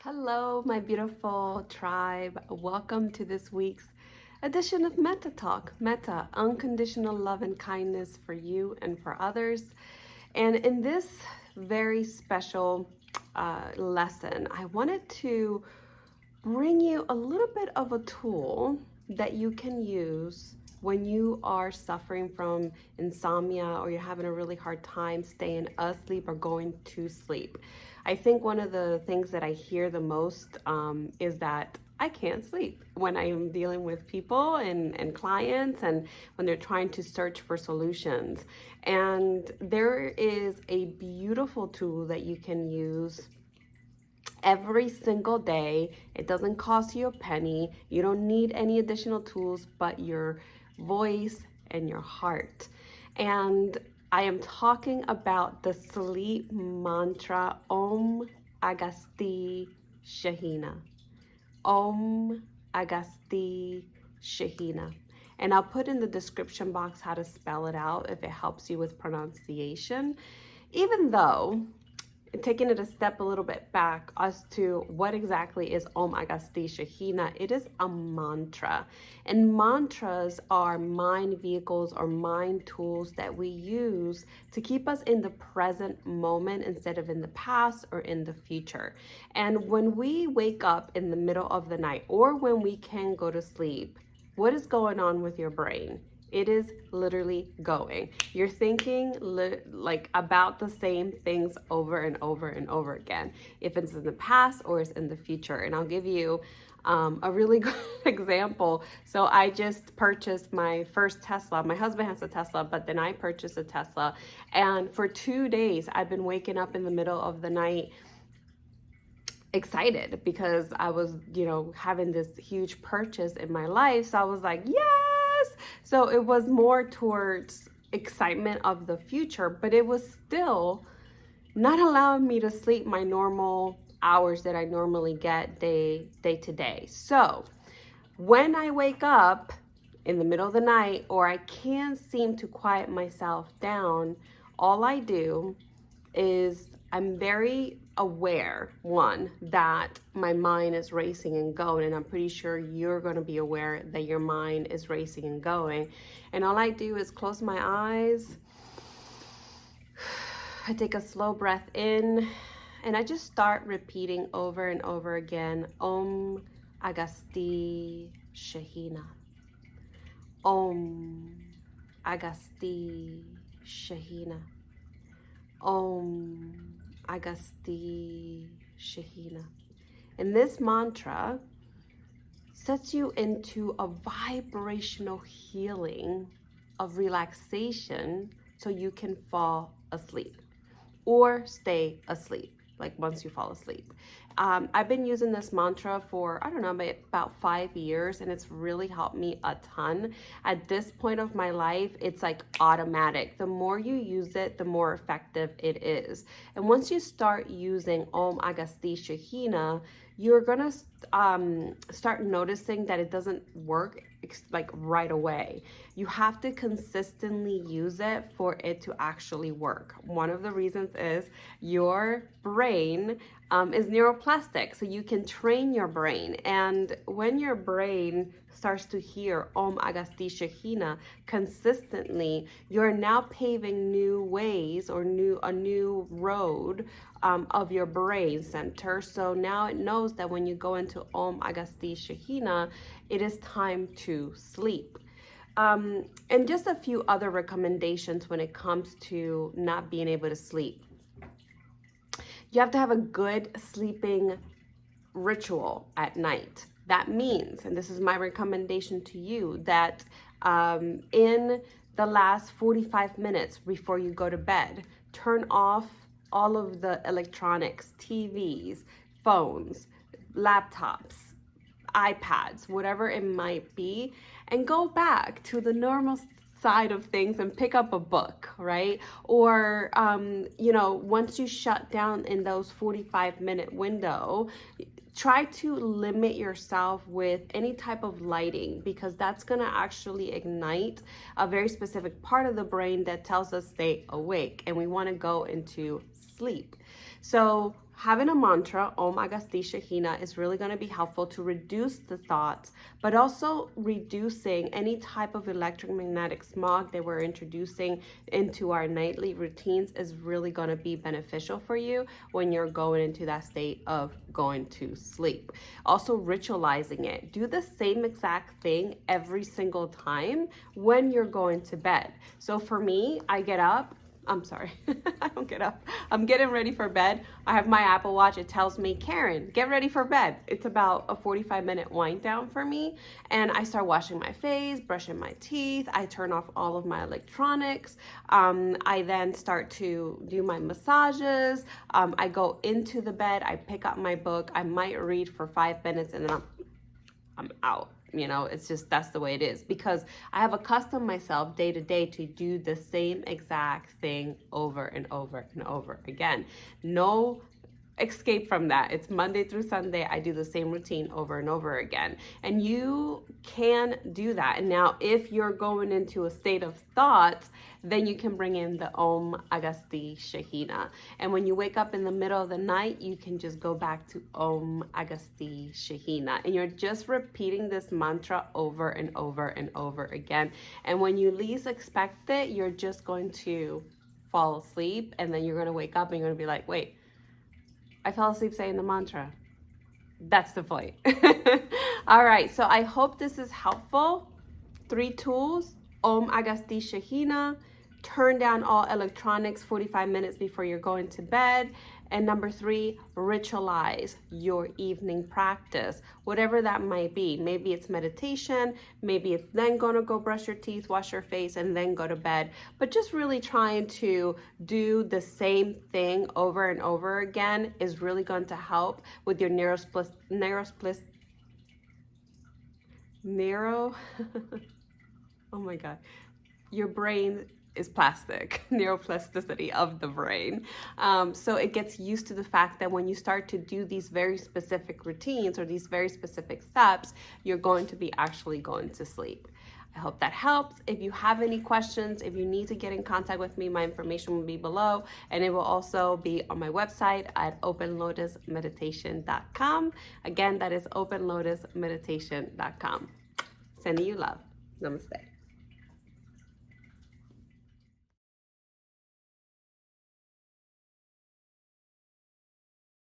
Hello, my beautiful tribe. Welcome to this week's edition of Meta Talk. Meta, unconditional love and kindness for you and for others. And in this very special lesson, I wanted to bring you a little bit of a tool that you can use when you are suffering from insomnia or you're having a really hard time staying asleep or going to sleep. I think one of the things that I hear the most is that I can't sleep when I'm dealing with people and clients and when they're trying to search for solutions. And there is a beautiful tool that you can use every single day. It doesn't cost you a penny. You don't need any additional tools but your voice and your heart. And I am talking about the sleep mantra Om Agasti Shaheena. Om Agasti Shaheena. And I'll put in the description box how to spell it out if it helps you with pronunciation. Even though taking it a step a little bit back as to what exactly is Om Agasti Shaheena, it is a mantra. And mantras are mind vehicles or mind tools that we use to keep us in the present moment instead of in the past or in the future. And when we wake up in the middle of the night or when we can go to sleep, what is going on with your brain? It is literally going. You're thinking like about the same things over and over and over again, if it's in the past or it's in the future. And I'll give you a really good example. So I just purchased my first Tesla. My husband has a Tesla, but then I purchased a Tesla. And for 2 days, I've been waking up in the middle of the night excited because I was, having this huge purchase in my life. So I was like, yes. So it was more towards excitement of the future, but it was still not allowing me to sleep my normal hours that I normally get day to day. So when I wake up in the middle of the night or I can't seem to quiet myself down, all I do is I'm very aware, one, that my mind is racing and going, and I'm pretty sure you're going to be aware that your mind is racing and going. And all I do is close my eyes. I take a slow breath in, and I just start repeating over and over again, Om Agasti Shaheena. Om Agasti Shaheena. Om Agasti Shaheena. And this mantra sets you into a vibrational healing of relaxation so you can fall asleep or stay asleep, like once you fall asleep. I've been using this mantra for, I don't know, about 5 years, and it's really helped me a ton. At this point of my life, it's like automatic. The more you use it, the more effective it is. And once you start using Om Agasti Shaheena, you're gonna start noticing that it doesn't work like right away. You have to consistently use it for it to actually work. One of the reasons is your brain is neuroplastic, so you can train your brain. And when your brain starts to hear Om Agasti Shaheena consistently, you're now paving new ways or a new road of your brain center. So now it knows that when you go into Om Agasti Shaheena, it is time to sleep. And just a few other recommendations when it comes to not being able to sleep. You have to have a good sleeping ritual at night. That means, and this is my recommendation to you, that in the last 45 minutes before you go to bed, turn off all of the electronics, TVs, phones, laptops, iPads, whatever it might be, and go back to the normal side of things and pick up a book, right? Or, once you shut down in those 45-minute window, try to limit yourself with any type of lighting, because that's going to actually ignite a very specific part of the brain that tells us stay awake and we want to go into sleep. So having a mantra, Om Agsthi Shaheena, is really going to be helpful to reduce the thoughts, but also reducing any type of electromagnetic smog that we're introducing into our nightly routines is really going to be beneficial for you when you're going into that state of going to sleep. Also, ritualizing it. Do the same exact thing every single time when you're going to bed. So for me, I get up. I'm sorry, I don't get up. I'm getting ready for bed. I have my Apple Watch. It tells me, Karen, get ready for bed. It's about a 45-minute wind down for me. And I start washing my face, brushing my teeth. I turn off all of my electronics. I then start to do my massages. I go into the bed. I pick up my book. I might read for 5 minutes and then I'm out. It's just, that's the way it is, because I have accustomed myself day to day to do the same exact thing over and over and over again. No escape from that. It's Monday through Sunday. I do the same routine over and over again. And you can do that. And now, if you're going into a state of thought, then you can bring in the Om Agsthi Shaheena. And when you wake up in the middle of the night, you can just go back to Om Agsthi Shaheena. And you're just repeating this mantra over and over and over again. And when you least expect it, you're just going to fall asleep. And then you're going to wake up and you're going to be like, wait, I fell asleep saying the mantra. That's the point. All right, so I hope this is helpful. 3 tools: Om Agsthi Shaheena, turn down all electronics 45 minutes before you're going to bed. And number 3, ritualize your evening practice, whatever that might be. Maybe it's meditation, maybe it's then gonna go brush your teeth, wash your face, and then go to bed. But just really trying to do the same thing over and over again is really going to help with your narrow, oh my God, your brain is plastic, neuroplasticity of the brain. So it gets used to the fact that when you start to do these very specific routines or these very specific steps, you're going to be actually going to sleep. I hope that helps. If you have any questions, if you need to get in contact with me, my information will be below, and it will also be on my website at openlotusmeditation.com. Again, that is openlotusmeditation.com. Sending you love. Namaste.